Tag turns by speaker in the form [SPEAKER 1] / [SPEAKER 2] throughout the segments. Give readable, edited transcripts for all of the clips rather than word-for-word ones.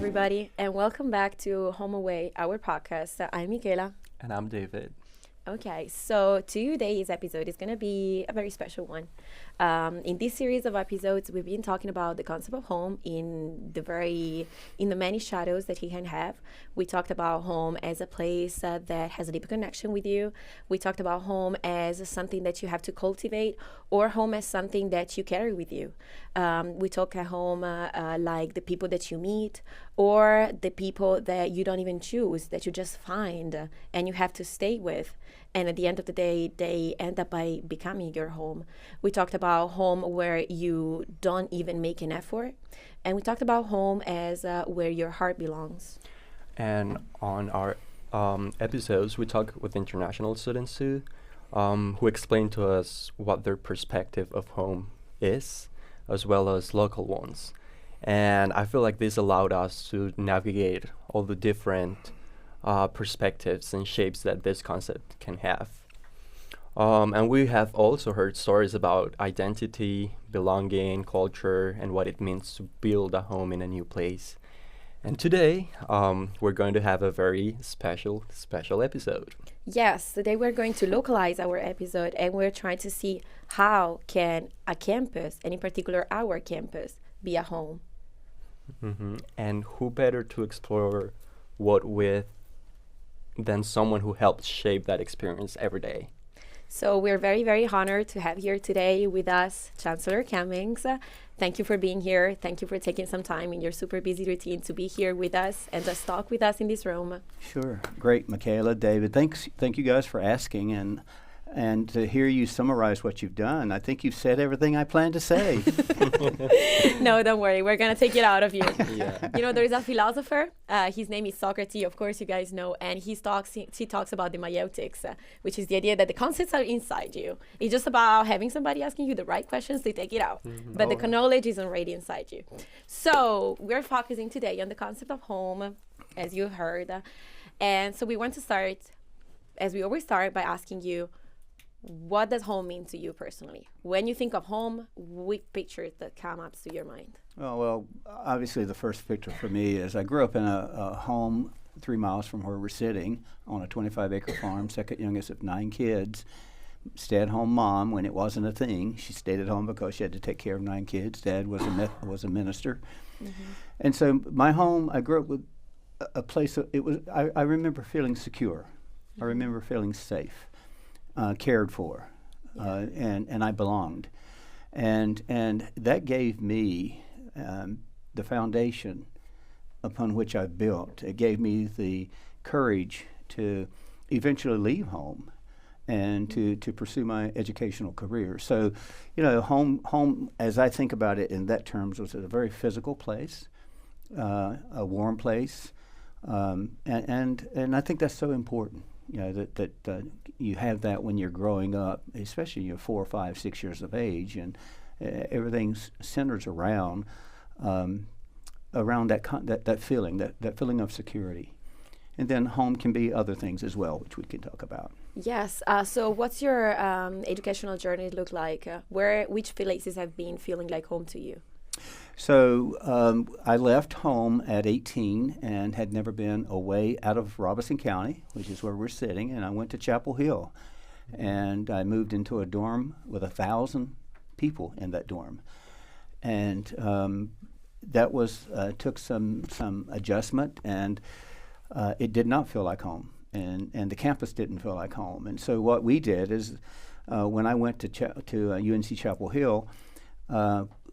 [SPEAKER 1] everybody, and welcome back to Home Away, our podcast. I'm Michela.
[SPEAKER 2] And I'm David.
[SPEAKER 1] Okay, so today's episode is going to be a very special one. In this series of episodes, we've been talking about the concept of home in the many shadows that he can have. We talked about home as a place that has a deep connection with you. We talked about home as something that you have to cultivate, or home as something that you carry with you. We talk at home like the people that you meet, or the people that you don't even choose, that you just find and you have to stay with. And at the end of the day, they end up by becoming your home. We talked about home where you don't even make an effort. And we talked about home as where your heart belongs.
[SPEAKER 2] And on our episodes, we talk with international students too, who explain to us what their perspective of home is, as well as local ones. And I feel like this allowed us to navigate all the different perspectives and shapes that this concept can have. And we have also heard stories about identity, belonging, culture, and what it means to build a home in a new place. And today, we're going to have a very special episode.
[SPEAKER 1] Yes, today we're going to localize our episode, and we're trying to see how can a campus, and in particular our campus, be a home.
[SPEAKER 2] And who better to explore what with than someone who helped shape that experience every day.
[SPEAKER 1] So we're very, very honored to have here today with us Chancellor Cummings. Thank you for being here. Thank you for taking some time in your super busy routine to be here with us and just talk with us in this room.
[SPEAKER 3] Sure. Great, Michela, David. Thank you guys for asking and to hear you summarize what you've done. I think you've said everything I planned to say.
[SPEAKER 1] No, don't worry. We're going to take it out of you.
[SPEAKER 2] Yeah.
[SPEAKER 1] You know, there is a philosopher. His name is Socrates, of course, you guys know. And he talks about the myotics, which is the idea that the concepts are inside you. It's just about having somebody asking you the right questions to take it out. But the knowledge is already inside you. So we're focusing today on the concept of home, as you heard. And so we want to start, as we always start, by asking you, what does home mean to you personally? When you think of home, which pictures that come up to your mind?
[SPEAKER 3] Well, obviously the first picture for me is I grew up in a home 3 miles from where we're sitting on a 25-acre farm, second youngest of 9 kids. Stay-at-home mom when it wasn't a thing. She stayed at home because she had to take care of 9 kids. Dad was a minister. And so my home, I grew up with a place, I remember feeling secure. I remember feeling safe. Cared for, and I belonged, and that gave me the foundation upon which I built. It gave me the courage to eventually leave home and to pursue my educational career. So, you know, home as I think about it in that terms was a very physical place, a warm place, and I think that's so important. You know, that you have that when you're growing up, especially you're 4, 5, 6 years of age, and everything centers around that feeling of security. And then home can be other things as well, which we can talk about.
[SPEAKER 1] Yes. So what's your educational journey look like? Which places have been feeling like home to you?
[SPEAKER 3] So I left home at 18 and had never been away out of Robeson County, which is where we're sitting, and I went to Chapel Hill. And I moved into a dorm with 1,000 people in that dorm. And that was took some adjustment, and it did not feel like home. And the campus didn't feel like home. And so what we did is when I went to UNC Chapel Hill,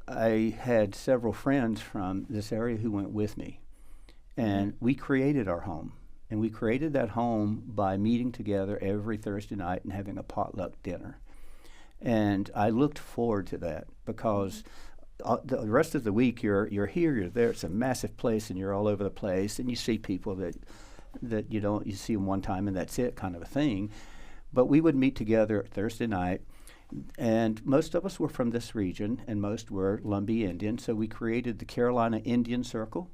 [SPEAKER 3] I had several friends from this area who went with me, and we created our home. And we created that home by meeting together every Thursday night and having a potluck dinner. And I looked forward to that because the rest of the week you're here, you're there. It's a massive place, and you're all over the place, and you see people that you see them one time and that's it, kind of a thing. But we would meet together Thursday night. And most of us were from this region, and most were Lumbee Indian. So we created the Carolina Indian Circle,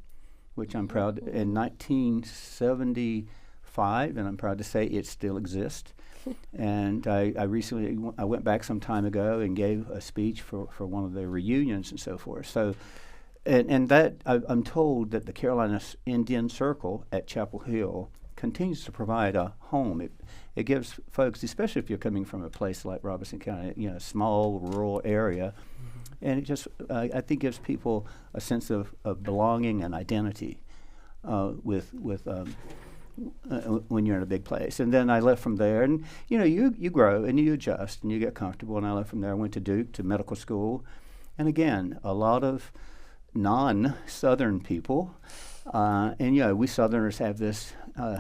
[SPEAKER 3] which I'm proud in 1975, and I'm proud to say it still exists. And I recently went back some time ago and gave a speech for one of the reunions and so forth. So And that I'm told that the Carolina Indian Circle at Chapel Hill continues to provide a home. It gives folks, especially if you're coming from a place like Robeson County, you know, a small rural area, and it just I think gives people a sense of belonging and identity with when you're in a big place. And then I left from there, and you know, you grow and you adjust and you get comfortable. And I left from there. I went to Duke to medical school, and again, a lot of non-Southern people, and you know, we Southerners have this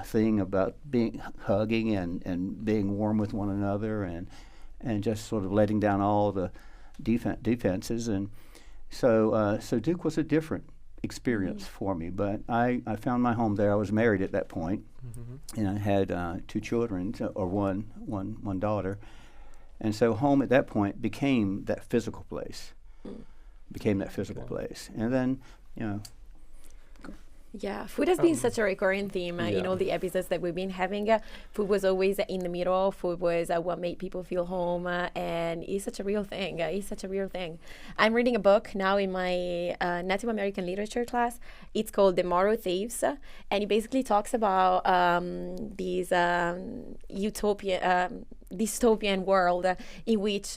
[SPEAKER 3] thing about being hugging and being warm with one another, and just sort of letting down all the defenses. And so Duke was a different experience for me, but I found my home there. I was married at that point, and I had 2 children, or one daughter, and so home at that point became that physical place. And then, you know.
[SPEAKER 1] Yeah, food has been such a recurring theme in all the episodes that we've been having. Food was always in the middle. Food was what made people feel home, and it's such a real thing. I'm reading a book now in my Native American literature class. It's called The Moral Thieves, and it basically talks about these dystopian world in which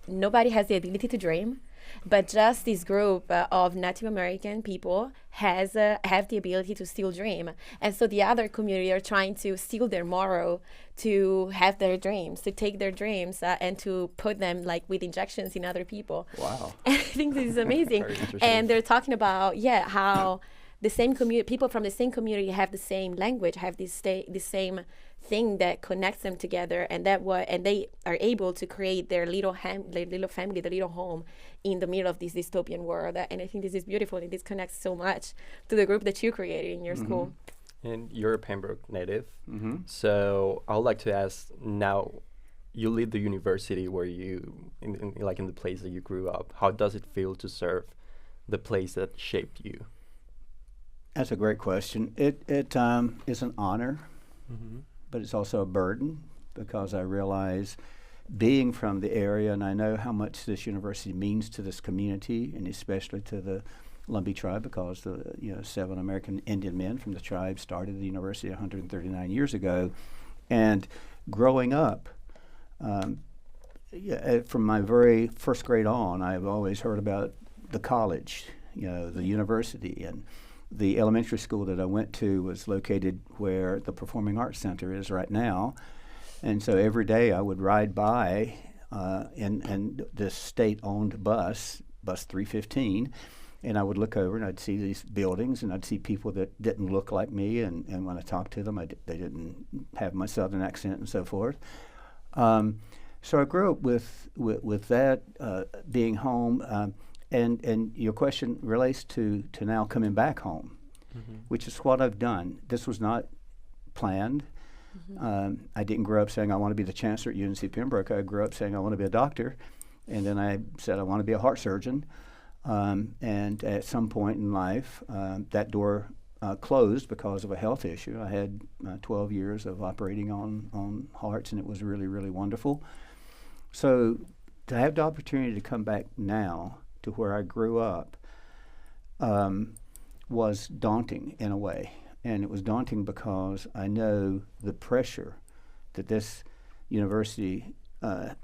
[SPEAKER 1] nobody has the ability to dream, but just this group of Native American people have the ability to still dream. And so the other community are trying to steal their moral to have their dreams, to take their dreams and to put them like with injections in other people.
[SPEAKER 3] Wow.
[SPEAKER 1] And I think this is amazing. And they're talking about, how the same community, people from the same community have the same language, have the same thing that connects them together, and they are able to create their little family, their little home in the middle of this dystopian world. And I think this is beautiful, and this connects so much to the group that you created in your school.
[SPEAKER 2] And you're a Pembroke native, so I would like to ask, now you leave the university where you in the place that you grew up. How does it feel to serve the place that shaped you?
[SPEAKER 3] That's a great question. It is an honor, but it's also a burden, because I realize, being from the area, and I know how much this university means to this community, and especially to the Lumbee tribe, because the 7 American Indian men from the tribe started the university 139 years ago. And growing up, from my very first grade on, I've always heard about the college, the university. And the elementary school that I went to was located where the Performing Arts Center is right now. And so every day I would ride by in this state-owned bus 315, and I would look over and I'd see these buildings, and I'd see people that didn't look like me, and when I talked to them, they didn't have my Southern accent and so forth. So I grew up with that being home, and your question relates to now coming back home, which is what I've done. This was not planned. I didn't grow up saying I want to be the chancellor at UNC Pembroke. I grew up saying I want to be a doctor, and then I said I want to be a heart surgeon. And at some point in life, that door closed because of a health issue. I had 12 years of operating on hearts, and it was really, really wonderful. So to have the opportunity to come back now to where I grew up was daunting in a way. And it was daunting because I know the pressure that this university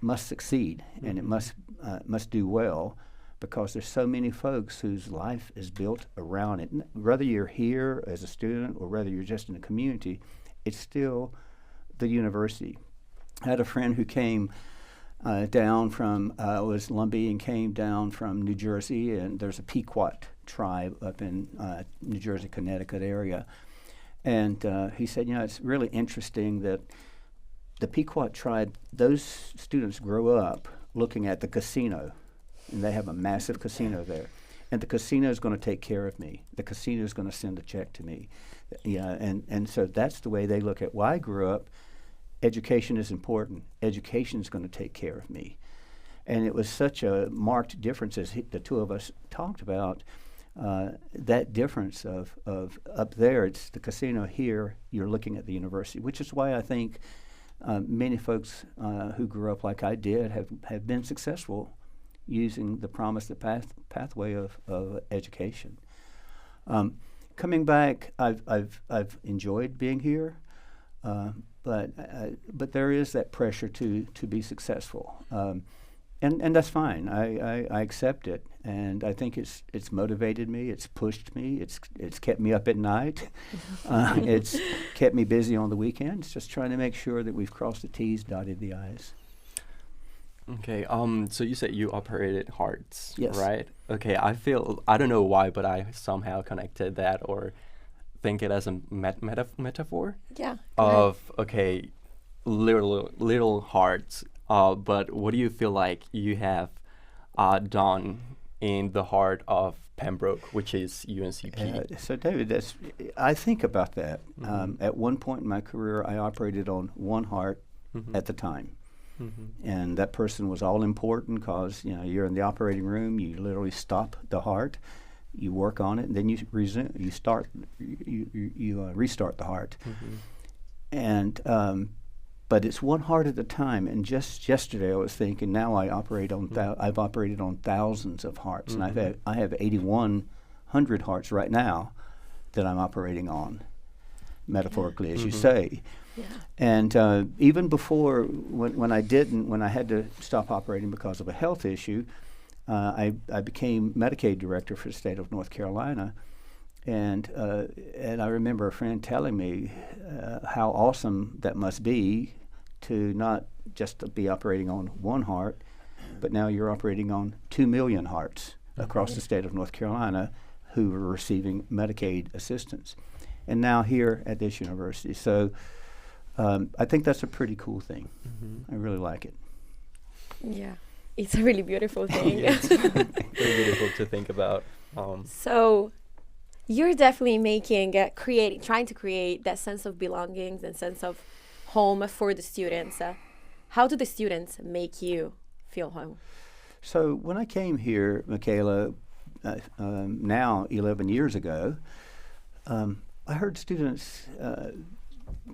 [SPEAKER 3] must succeed, and it must do well, because there's so many folks whose life is built around it. Whether you're here as a student or whether you're just in the community, it's still the university. I had a friend who came down from, was Lumbee, and came down from New Jersey, and there's a Pequot tribe up in New Jersey, Connecticut area. And he said, it's really interesting that the Pequot tribe, those students grow up looking at the casino, and they have a massive casino there. And the casino is going to take care of me. The casino is going to send a check to me. And so that's the way they look at why I grew up. Education is important. Education is going to take care of me. And it was such a marked difference, as the two of us talked about, that difference of up there, it's the casino, here you're looking at the university, which is why I think many folks who grew up like I did have been successful using the promise, the pathway of education. Coming back, I've enjoyed being here, but there is that pressure to be successful, and that's fine. I accept it, and I think it's motivated me. It's pushed me. It's kept me up at night. It's kept me busy on the weekends, just trying to make sure that we've crossed the T's, dotted the I's.
[SPEAKER 2] Okay, so you said you operated hearts,
[SPEAKER 3] Yes.
[SPEAKER 2] right? Okay, I don't know why, but I somehow connected that or think it as a metaphor
[SPEAKER 1] Yeah.
[SPEAKER 2] of, okay, little hearts, but what do you feel like you have done in the heart of Pembroke, which is UNCP?
[SPEAKER 3] So, David, I think about that. At one point in my career, I operated on one heart at the time. And that person was all important because you're in the operating room. You literally stop the heart, you work on it, and then you resume. You start. You restart the heart. And but it's one heart at a time. And just yesterday, I was thinking. Now I operate on. I've operated on thousands of hearts, and I have 8,100 hearts right now that I'm operating on, metaphorically, as you say.
[SPEAKER 1] Yeah.
[SPEAKER 3] And even before, when I had to stop operating because of a health issue, I became Medicaid director for the state of North Carolina, and I remember a friend telling me how awesome that must be to not just to be operating on one heart, but now you're operating on 2 million hearts across the state of North Carolina who are receiving Medicaid assistance, and now here at this university. So. I think that's a pretty cool thing. I really like it.
[SPEAKER 1] Yeah, it's a really beautiful thing.
[SPEAKER 2] It's very beautiful to think about.
[SPEAKER 1] So you're definitely trying to create that sense of belonging and sense of home for the students. How do the students make you feel home?
[SPEAKER 3] So when I came here, Michela, now 11 years ago, I heard students.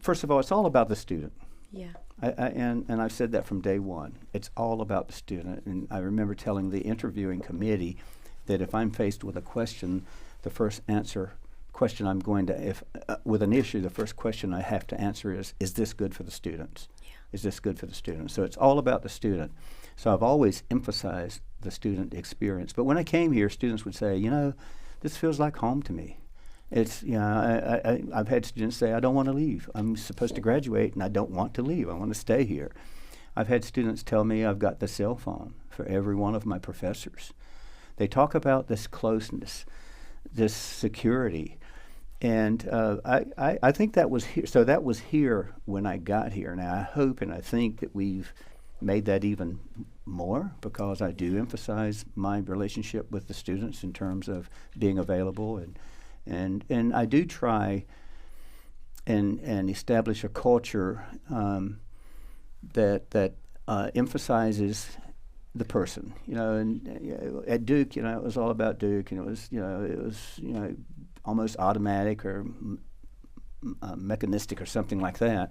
[SPEAKER 3] First of all, it's all about the student.
[SPEAKER 1] Yeah.
[SPEAKER 3] And I've said that from day one. It's all about the student. And I remember telling the interviewing committee that if I'm faced with a question, the first question I'm going to, with an issue, the first question I have to answer is this good for the students? Yeah. Is this good for the students? So it's all about the student. So I've always emphasized the student experience. But when I came here, students would say, this feels like home to me. It's, I've had students say, I don't want to leave. I'm supposed to graduate and I don't want to leave. I want to stay here. I've had students tell me I've got the cell phone for every one of my professors. They talk about this closeness, this security. And I think that was here. So that was here when I got here. Now I hope and I think that we've made that even more because I do emphasize my relationship with the students in terms of being available and I do try and establish a culture that emphasizes the person. And at Duke, it was all about Duke, and it was almost automatic or mechanistic or something like that.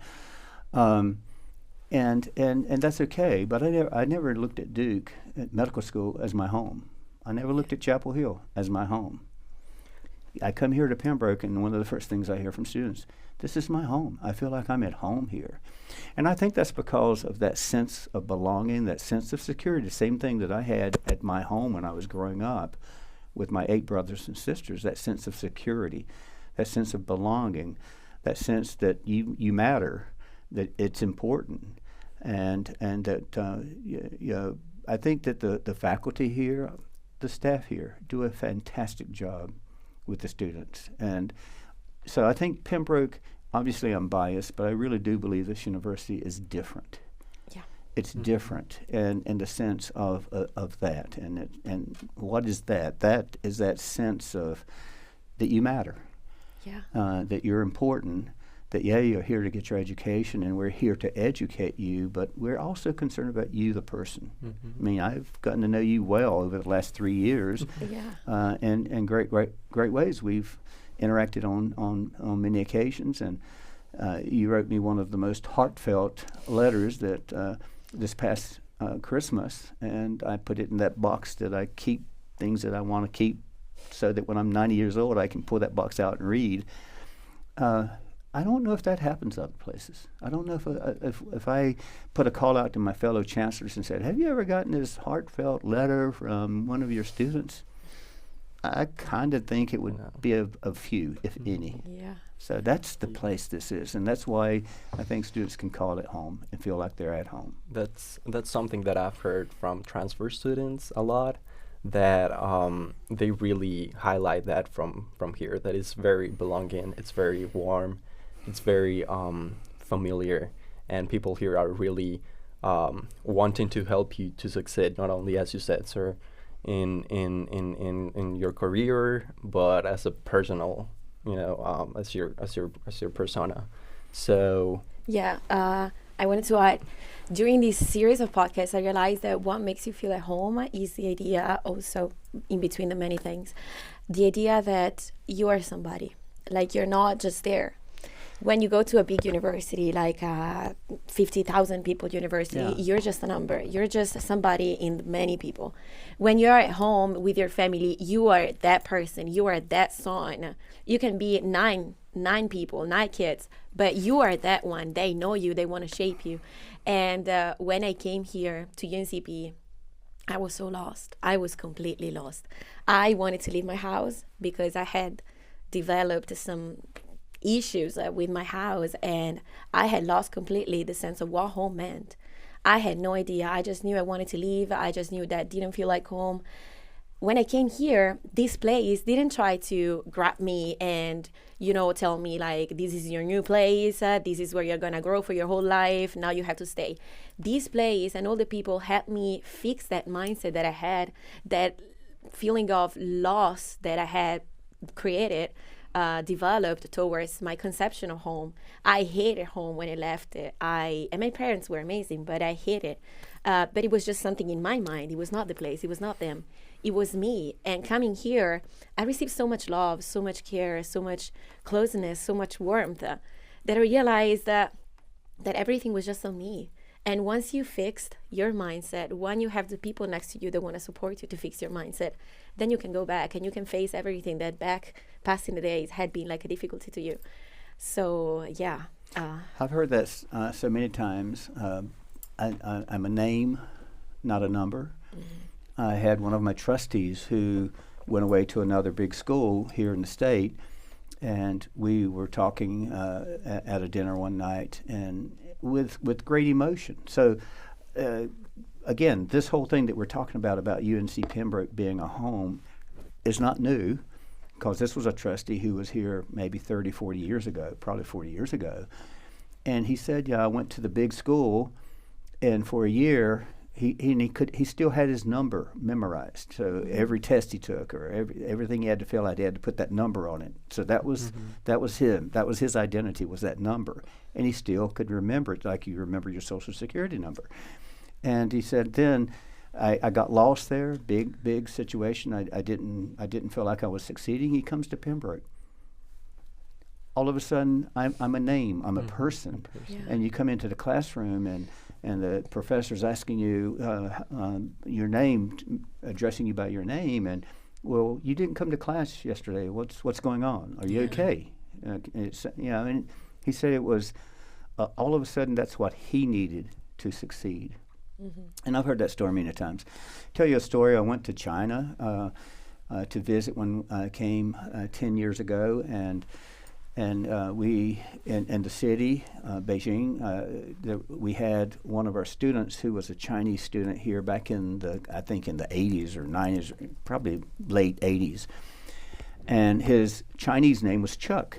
[SPEAKER 3] And that's okay. But I never looked at Duke at medical school as my home. I never looked at Chapel Hill as my home. I come here to Pembroke, and one of the first things I hear from students, this is my home. I feel like I'm at home here. And I think that's because of that sense of belonging, that sense of security, the same thing that I had at my home when I was growing up with my 8 brothers and sisters, that sense of security, that sense of belonging, that sense that you matter, that it's important. And that, I think that the faculty here, the staff here, do a fantastic job with the students. And so I think Pembroke, obviously I'm biased, but I really do believe this university is different.
[SPEAKER 1] Yeah.
[SPEAKER 3] It's different in the sense of that. And what is that? That is that sense of that you matter. Yeah. That you're important, that you're here to get your education and we're here to educate you, but we're also concerned about you, the person. I mean, I've gotten to know you well over the last 3 years. Yeah. And great ways. We've interacted on many occasions, and you wrote me one of the most heartfelt letters that this past Christmas, and I put it in that box that I keep things that I want to keep, so that when I'm 90 years old, I can pull that box out and read. I don't know if that happens other places. I don't know if I put a call out to my fellow chancellors and said, have you ever gotten this heartfelt letter from one of your students? I kind of think it would be a few, if any.
[SPEAKER 1] Yeah.
[SPEAKER 3] So that's the place this is, and that's why I think students can call it home and feel like they're at home.
[SPEAKER 2] That's something that I've heard from transfer students a lot, that they really highlight that from here, that it's very belonging, it's very warm, it's very familiar, and people here are really wanting to help you to succeed, not only, as you said, sir, in your career, but as a personal, as your persona. So
[SPEAKER 1] Yeah, I wanted to add, during this series of podcasts, I realized that what makes you feel at home is the idea, also in between the many things, the idea that you are somebody, like you're not just there. When you go to a big university, like 50,000 people university, you're just a number. You're just somebody in many people. When you're at home with your family, you are that person. You are that son. You can be nine people, 9 kids, but you are that one. They know you. They want to shape you. And when I came here to UNCP, I was so lost. I was completely lost. I wanted to leave my house because I had developed some issues with my house, and I had lost completely the sense of what home meant. I had no idea. I just knew I wanted to leave. I just knew that didn't feel like home. When I came here, this place didn't try to grab me and, tell me like, this is your new place. This is where you're going to grow for your whole life. Now you have to stay. This place and all the people helped me fix that mindset that I had, that feeling of loss that I had created, developed towards my conception of home. I hated home when I left it. And my parents were amazing, but I hated it. But it was just something in my mind. It was not the place. It was not them. It was me. And coming here, I received so much love, so much care, so much closeness, so much warmth, that I realized that everything was just on me. And once you fixed your mindset, when you have the people next to you that want to support you to fix your mindset, then you can go back and you can face everything that past in the days had been like a difficulty to you. So, yeah.
[SPEAKER 3] I've heard that so many times. I'm a name, not a number. Mm-hmm. I had one of my trustees who went away to another big school here in the state, and we were talking at a dinner one night, and with great emotion. So, again, this whole thing that we're talking about UNC Pembroke being a home is not new, because this was a trustee who was here maybe 30, 40 years ago, probably 40 years ago. And he said, I went to the big school, and for a year, he still had his number memorized. So every test he took, or everything he had to fill out, he had to put that number on it. So that was him. That was his identity, was that number. And he still could remember it, like you remember your Social Security number. And he said, then I got lost there, big situation. I didn't feel like I was succeeding. He comes to Pembroke. All of a sudden, I'm a name. I'm a person.
[SPEAKER 1] Yeah.
[SPEAKER 3] And you come into the classroom, and the professor's asking you your name, addressing you by your name, and, well, you didn't come to class yesterday. What's going on? Are you okay? And he said it was all of a sudden that's what he needed to succeed. Mm-hmm. And I've heard that story many times. Tell you a story. I went to China to visit when I came 10 years ago, and we in the city, Beijing, we had one of our students who was a Chinese student here back in the 80s or 90s, probably late 80s, and his Chinese name was Chuck.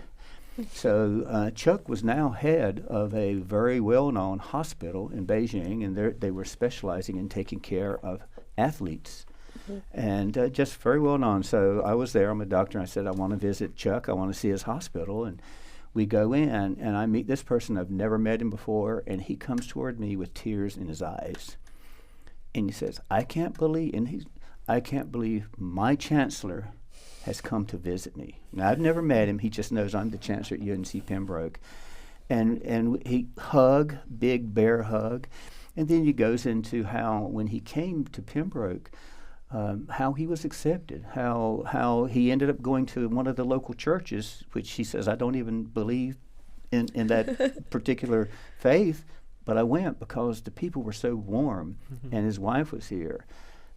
[SPEAKER 3] So Chuck was now head of a very well-known hospital in Beijing, and they were specializing in taking care of athletes. Mm-hmm. And just very well known. So I was there. I'm a doctor. And I said, I want to visit Chuck. I want to see his hospital. And we go in, and I meet this person. I've never met him before. And he comes toward me with tears in his eyes. And he says, I can't believe my chancellor has come to visit me. Now, I've never met him. He just knows I'm the chancellor at UNC Pembroke. And he big bear hug. And then he goes into how when he came to Pembroke, how he was accepted, how he ended up going to one of the local churches, which he says, I don't even believe in that particular faith, but I went because the people were so warm, and his wife was here.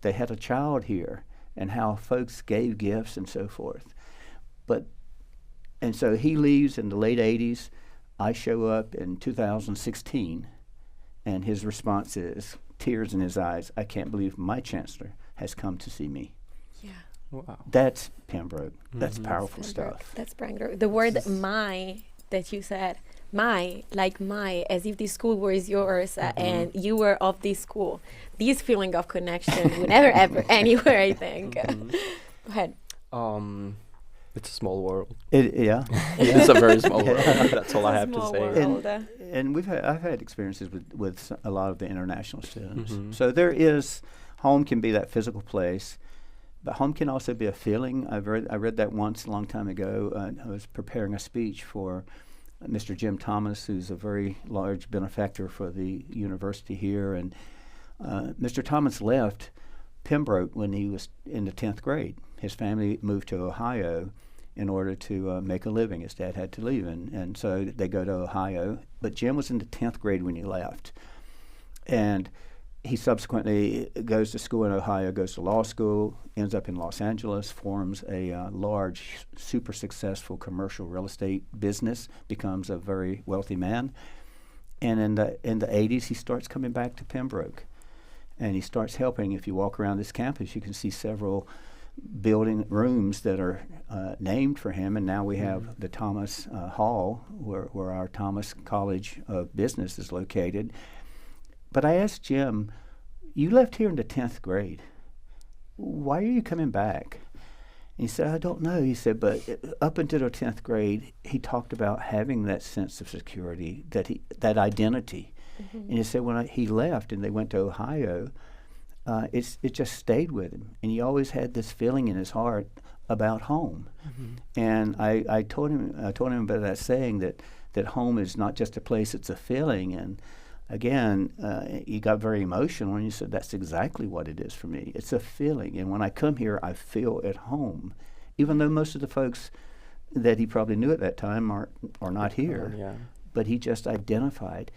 [SPEAKER 3] They had a child here, and how folks gave gifts and so forth. And so he leaves in the late 80s. I show up in 2016, and his response is, tears in his eyes, I can't believe my chancellor has come to see me.
[SPEAKER 1] Yeah.
[SPEAKER 2] Wow.
[SPEAKER 3] That's Pembroke. That's powerful stuff.
[SPEAKER 1] That's Pembroke. The word "my" that you said, "my," like "my," as if this school was yours and you were of this school. This feeling of connection would never ever anywhere, I think. Go ahead.
[SPEAKER 2] It's a small world.
[SPEAKER 3] Yeah.
[SPEAKER 2] It's a very small world. That's all I have to
[SPEAKER 1] Small
[SPEAKER 2] say.
[SPEAKER 1] world.
[SPEAKER 3] And I've had experiences with a lot of the international students. So there is, home can be that physical place, but home can also be a feeling. I read that once a long time ago. I was preparing a speech for Mr. Jim Thomas, who's a very large benefactor for the university here. And Mr. Thomas left Pembroke when he was in the 10th grade. His family moved to Ohio in order to make a living. His dad had to leave, and so they go to Ohio. But Jim was in the 10th grade when he left. And he subsequently goes to school in Ohio, goes to law school, ends up in Los Angeles, forms a large, super successful commercial real estate business, becomes a very wealthy man. And in the 80s, he starts coming back to Pembroke. And he starts helping. If you walk around this campus, you can see several building rooms that are named for him. And now we have the Thomas Hall, where our Thomas College of Business is located. But I asked Jim, you left here in the 10th grade. Why are you coming back? And he said, I don't know. He said, but up until the 10th grade, he talked about having that sense of security, that identity. And he said when he left and they went to Ohio, it just stayed with him. And he always had this feeling in his heart about home. And I told him about that saying that home is not just a place, it's a feeling. And again, he got very emotional and he said, that's exactly what it is for me. It's a feeling. And when I come here, I feel at home, even though most of the folks that he probably knew at that time are not here. But he just identified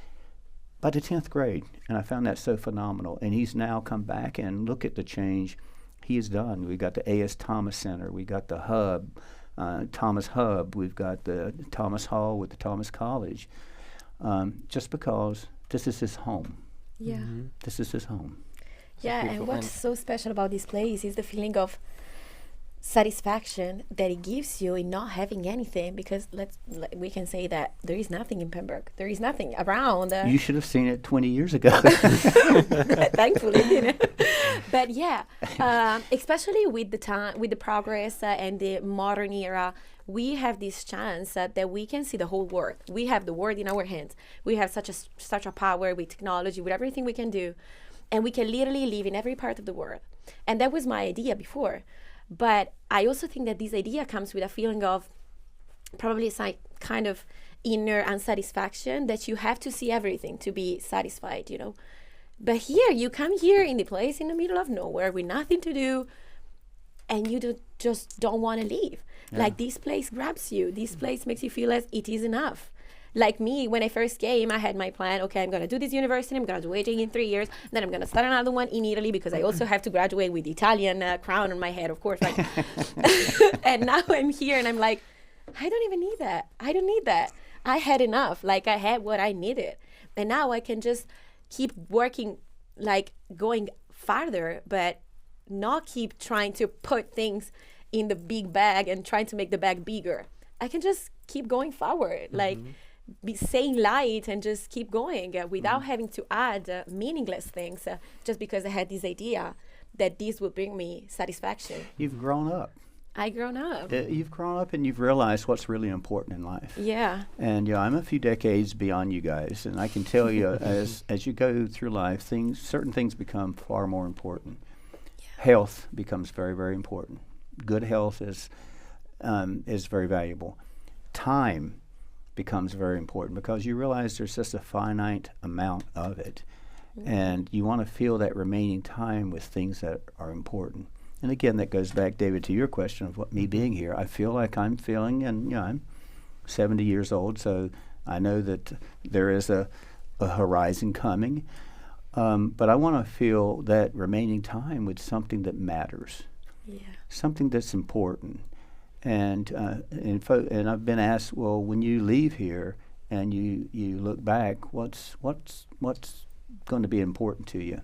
[SPEAKER 3] by the 10th grade, and I found that so phenomenal. And he's now come back and look at the change he has done. We got the A.S. Thomas Center, we got the Hub, Thomas Hub, we've got the Thomas Hall with the Thomas College, just because this is his home.
[SPEAKER 1] Yeah.
[SPEAKER 3] This is his home.
[SPEAKER 1] Yeah, and what's so special about this place is the feeling of satisfaction that it gives you in not having anything, because we can say that there is nothing in Pembroke. There is nothing around.
[SPEAKER 3] You should have seen it 20 years ago.
[SPEAKER 1] Thankfully, But yeah, especially with the progress and the modern era, we have this chance that we can see the whole world. We have the world in our hands. We have such a power with technology, with everything we can do, and we can literally live in every part of the world. And that was my idea before. But I also think that this idea comes with a feeling of probably kind of inner unsatisfaction, that you have to see everything to be satisfied, But here, you come here in the place in the middle of nowhere with nothing to do, and you just don't want to leave. Yeah. Like, this place grabs you. This place makes you feel as it is enough. Like me, when I first came, I had my plan. Okay, I'm going to do this university. I'm graduating in 3 years. Then I'm going to start another one in Italy, because I also have to graduate with the Italian crown on my head, of course. Like, and now I'm here, and I'm like, I don't even need that. I don't need that. I had enough. Like, I had what I needed. And now I can just keep working, like going farther, but not keep trying to put things in the big bag and trying to make the bag bigger. I can just keep going forward. Like, be saying light and just keep going without having to add meaningless things just because I had this idea that this would bring me satisfaction.
[SPEAKER 3] You've grown up.
[SPEAKER 1] I grown up.
[SPEAKER 3] You've grown up and you've realized what's really important in life.
[SPEAKER 1] Yeah.
[SPEAKER 3] And I'm a few decades beyond you guys, and I can tell you as you go through life, certain things become far more important. Yeah. Health becomes very, very important. Good health is very valuable. Time becomes very important, because you realize there's just a finite amount of it. And you want to fill that remaining time with things that are important. And again, that goes back, David, to your question of what me being here. I feel like I'm feeling, and I'm 70 years old, so I know that there is a horizon coming. But I want to fill that remaining time with something that matters, something that's important. And I've been asked, well, when you leave here and you look back, what's going to be important to you?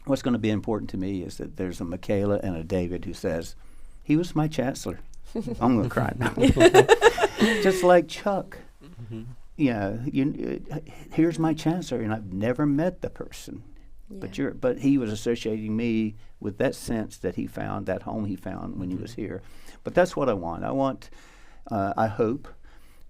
[SPEAKER 3] What's going to be important to me is that there's a Michela and a David who says, he was my chancellor. I'm going to cry now. Just like Chuck. Here's my chancellor, and I've never met the person. But he was associating me with that sense that he found, that home he found when he was here. But that's what I want. I hope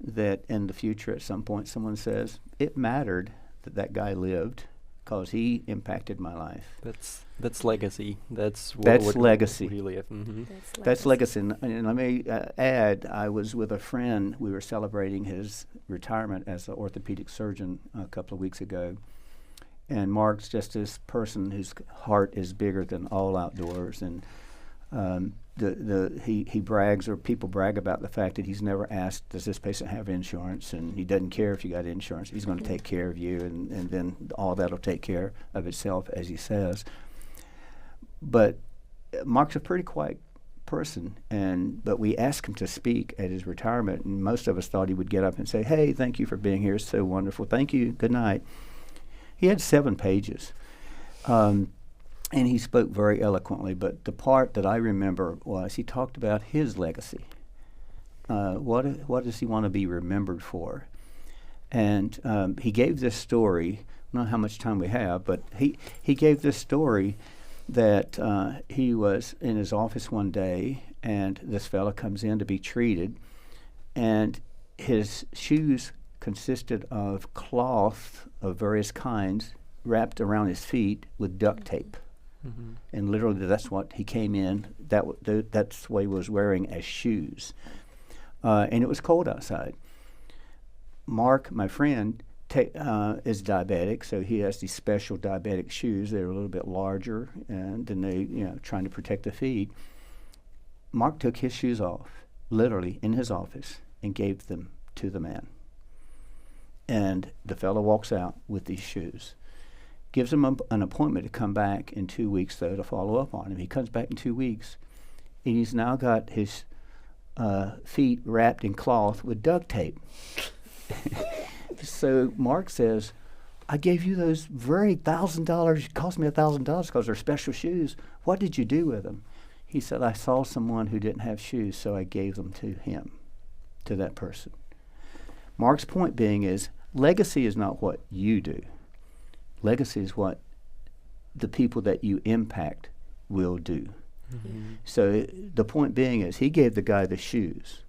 [SPEAKER 3] that in the future at some point someone says, it mattered that guy lived because he impacted my life.
[SPEAKER 2] That's legacy. That's
[SPEAKER 3] legacy.
[SPEAKER 2] Really,
[SPEAKER 3] That's legacy. And I may add, I was with a friend. We were celebrating his retirement as an orthopedic surgeon a couple of weeks ago. And Mark's just this person whose heart is bigger than all outdoors. And he brags, or people brag about the fact that he's never asked, does this patient have insurance? And he doesn't care if you got insurance. He's going to take care of you, and then all that will take care of itself, as he says. But Mark's a pretty quiet person, but we asked him to speak at his retirement, and most of us thought he would get up and say, hey, thank you for being here. It's so wonderful. Thank you. Good night. He had 7 pages. And he spoke very eloquently, but the part that I remember was he talked about his legacy. What does he want to be remembered for? And he gave this story. I don't know how much time we have, but he gave this story that he was in his office one day, and this fella comes in to be treated, and his shoes consisted of cloth of various kinds wrapped around his feet with duct tape. And literally, that's what he came in. That's what he was wearing as shoes. And it was cold outside. Mark, my friend, is diabetic, so he has these special diabetic shoes. They're a little bit larger, and then they, trying to protect the feet. Mark took his shoes off, literally in his office, and gave them to the man. And the fellow walks out with these shoes. Gives him an appointment to come back in 2 weeks, though, to follow up on him. He comes back in 2 weeks, and he's now got his feet wrapped in cloth with duct tape. So Mark says, I gave you those very $1,000. It cost me $1,000 because they're special shoes. What did you do with them? He said, I saw someone who didn't have shoes, so I gave them to him, to that person. Mark's point being is, legacy is not what you do. Legacy is what the people that you impact will do. So the point being is, he gave the guy the shoes.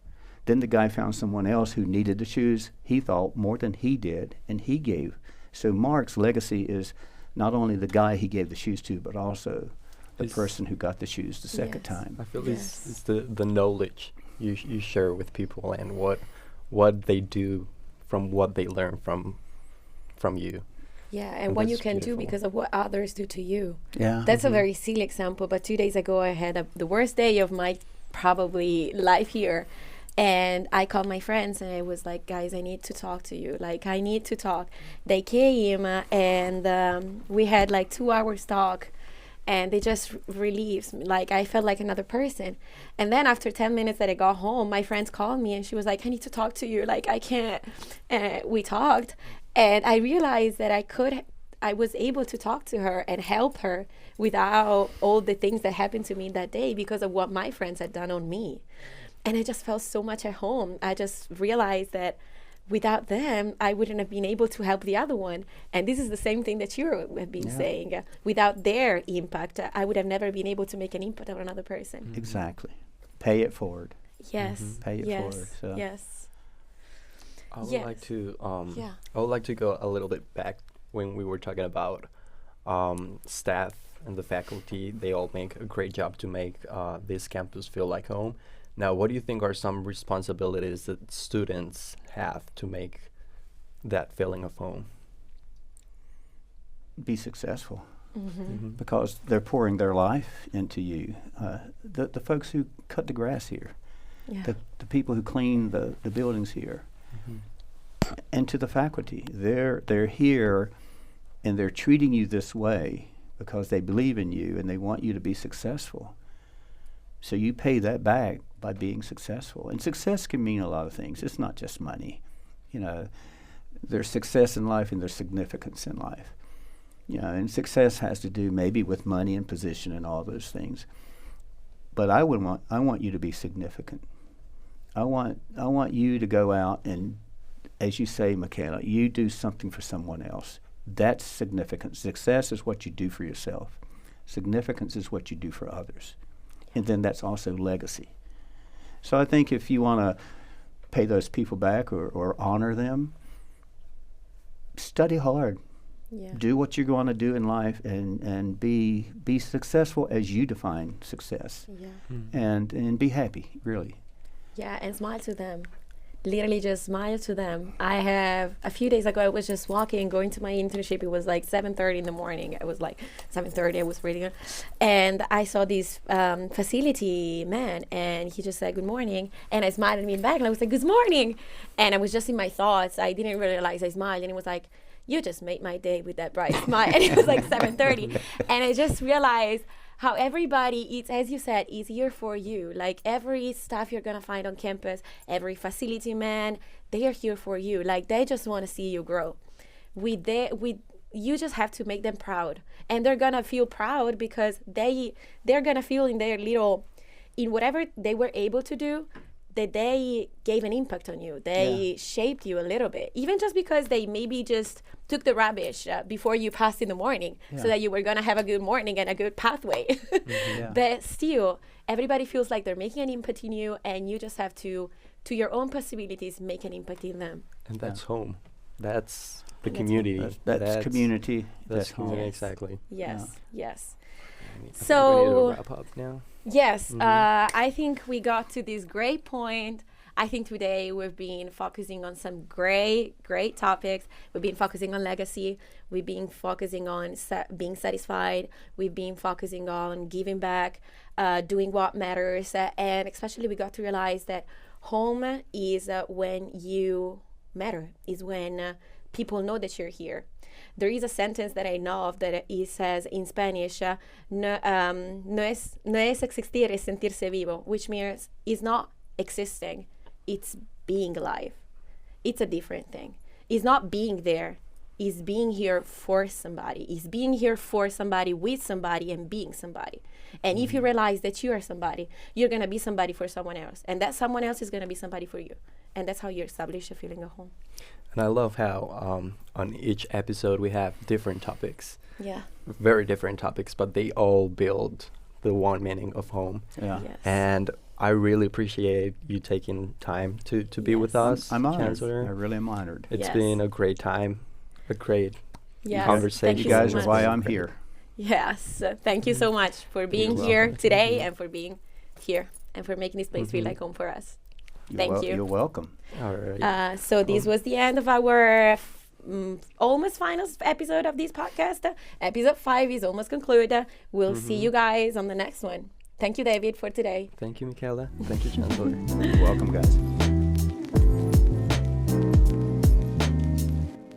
[SPEAKER 3] Then the guy found someone else who needed the shoes, he thought, more than he did, and he gave. So Mark's legacy is not only the guy he gave the shoes to, but also the person who got the shoes the second time.
[SPEAKER 2] I feel it's the knowledge you share with people, and what they do from what they learn from you.
[SPEAKER 1] Yeah, and what you can do because of what others do to you.
[SPEAKER 3] Yeah.
[SPEAKER 1] That's a very silly example, but 2 days ago I had the worst day of my probably life here. And I called my friends and I was like, guys, I need to talk to you. Like, I need to talk. They came and we had like 2 hours talk, and they just relieved me. Like, I felt like another person. And then after 10 minutes that I got home, my friends called me and she was like, I need to talk to you. Like, I can't. We talked. And I realized that I was able to talk to her and help her without all the things that happened to me that day because of what my friends had done on me. And I just felt so much at home. I just realized that without them, I wouldn't have been able to help the other one. And this is the same thing that you have been saying. Without their impact, I would have never been able to make an impact on another person.
[SPEAKER 3] Exactly. Pay it forward.
[SPEAKER 1] Yes.
[SPEAKER 3] Pay it forward. So.
[SPEAKER 1] Yes.
[SPEAKER 2] I would like to I would like to go a little bit back when we were talking about staff and the faculty. They all make a great job to make this campus feel like home. Now, what do you think are some responsibilities that students have to make that feeling of home?
[SPEAKER 3] be successful.
[SPEAKER 1] Mm-hmm.
[SPEAKER 3] Because they're pouring their life into you. The folks who cut the grass here,
[SPEAKER 1] Yeah.
[SPEAKER 3] the people who clean the buildings here, and to the faculty, they're here, and they're treating you this way because they believe in you and they want you to be successful. So you pay that back by being successful. And success can mean a lot of things. It's not just money. You know, there's success in life and there's significance in life. You know, and success has to do maybe with money and position and all those things. But I want you to be significant. I want you to go out and, as you say, Michela, you do something for someone else. That's significant. Success is what you do for yourself. Significance is what you do for others. And then that's also legacy. So I think if you want to pay those people back or honor them, study hard.
[SPEAKER 1] Yeah.
[SPEAKER 3] Do what you're going to do in life and be successful as you define success.
[SPEAKER 1] Yeah.
[SPEAKER 3] And be happy, really.
[SPEAKER 1] Yeah, and smile to them. Literally just smile to them. I have, a few days ago, I was just walking, going to my internship. It was like 7:30 in the morning. It was like 7:30, I was reading it. And I saw this facility man, and he just said, good morning. And I smiled at me back, and I was like, good morning. And I was just in my thoughts. I didn't realize I smiled, and it was like, you just made my day with that bright smile. And it was like 7:30. And I just realized how everybody, it's, as you said, is here for you. Like every staff you're going to find on campus, every facility man, they are here for you. Like they just want to see you grow. You just have to make them proud. And they're going to feel proud because they're going to feel in whatever they were able to do, that they gave an impact on you. They shaped you a little bit. Even just because they maybe just took the rubbish before you passed in the morning so that you were going to have a good morning and a good pathway. But still, everybody feels like they're making an impact in you, and you just have to your own possibilities, make an impact in them.
[SPEAKER 2] And that's home. That's the
[SPEAKER 1] And
[SPEAKER 2] community.
[SPEAKER 3] That's community.
[SPEAKER 2] That's
[SPEAKER 3] home.
[SPEAKER 2] community,
[SPEAKER 1] Yes.
[SPEAKER 2] exactly.
[SPEAKER 1] Yes, yes.
[SPEAKER 2] I think we need
[SPEAKER 1] So,
[SPEAKER 2] to wrap up now.
[SPEAKER 1] yes, I think we got to this great point. I think today we've been focusing on some great topics. We've been focusing on legacy. We've been focusing on being satisfied. We've been focusing on giving back, doing what matters. And especially we got to realize that home is when you matter, is when people know that you're here. There is a sentence that I know of that it says in Spanish, no es existir, es sentirse vivo, which means it's not existing, it's being alive. It's a different thing. It's not being there, it's being here for somebody. It's being here for somebody, with somebody, and being somebody. And if you realize that you are somebody, you're going to be somebody for someone else. And that someone else is going to be somebody for you. And that's how you establish a feeling of home.
[SPEAKER 2] And I love how on each episode we have different topics.
[SPEAKER 1] Yeah.
[SPEAKER 2] Very different topics, but they all build the one meaning of home.
[SPEAKER 3] Yeah.
[SPEAKER 1] Yes.
[SPEAKER 2] And I really appreciate you taking time to be with
[SPEAKER 1] Yes.
[SPEAKER 2] us,
[SPEAKER 3] I'm honored.
[SPEAKER 2] Chancellor.
[SPEAKER 3] I really am honored.
[SPEAKER 2] It's
[SPEAKER 1] Yes.
[SPEAKER 2] been a great time, a great
[SPEAKER 1] Yes.
[SPEAKER 2] conversation.
[SPEAKER 1] Thank
[SPEAKER 3] You
[SPEAKER 1] so
[SPEAKER 3] guys are
[SPEAKER 1] much.
[SPEAKER 3] why I'm here.
[SPEAKER 1] Yes. Thank you so much for being
[SPEAKER 3] You're
[SPEAKER 1] here
[SPEAKER 3] welcome.
[SPEAKER 1] today and for being here and for making this place feel like home for us. Thank you.
[SPEAKER 3] You're welcome.
[SPEAKER 2] All right.
[SPEAKER 1] So this was the end of our almost final episode of this podcast. Episode 5 is almost concluded. We'll see you guys on the next one. Thank you, David, for today.
[SPEAKER 2] Thank you, Michela. Thank you, Chancellor.
[SPEAKER 3] You're welcome, guys.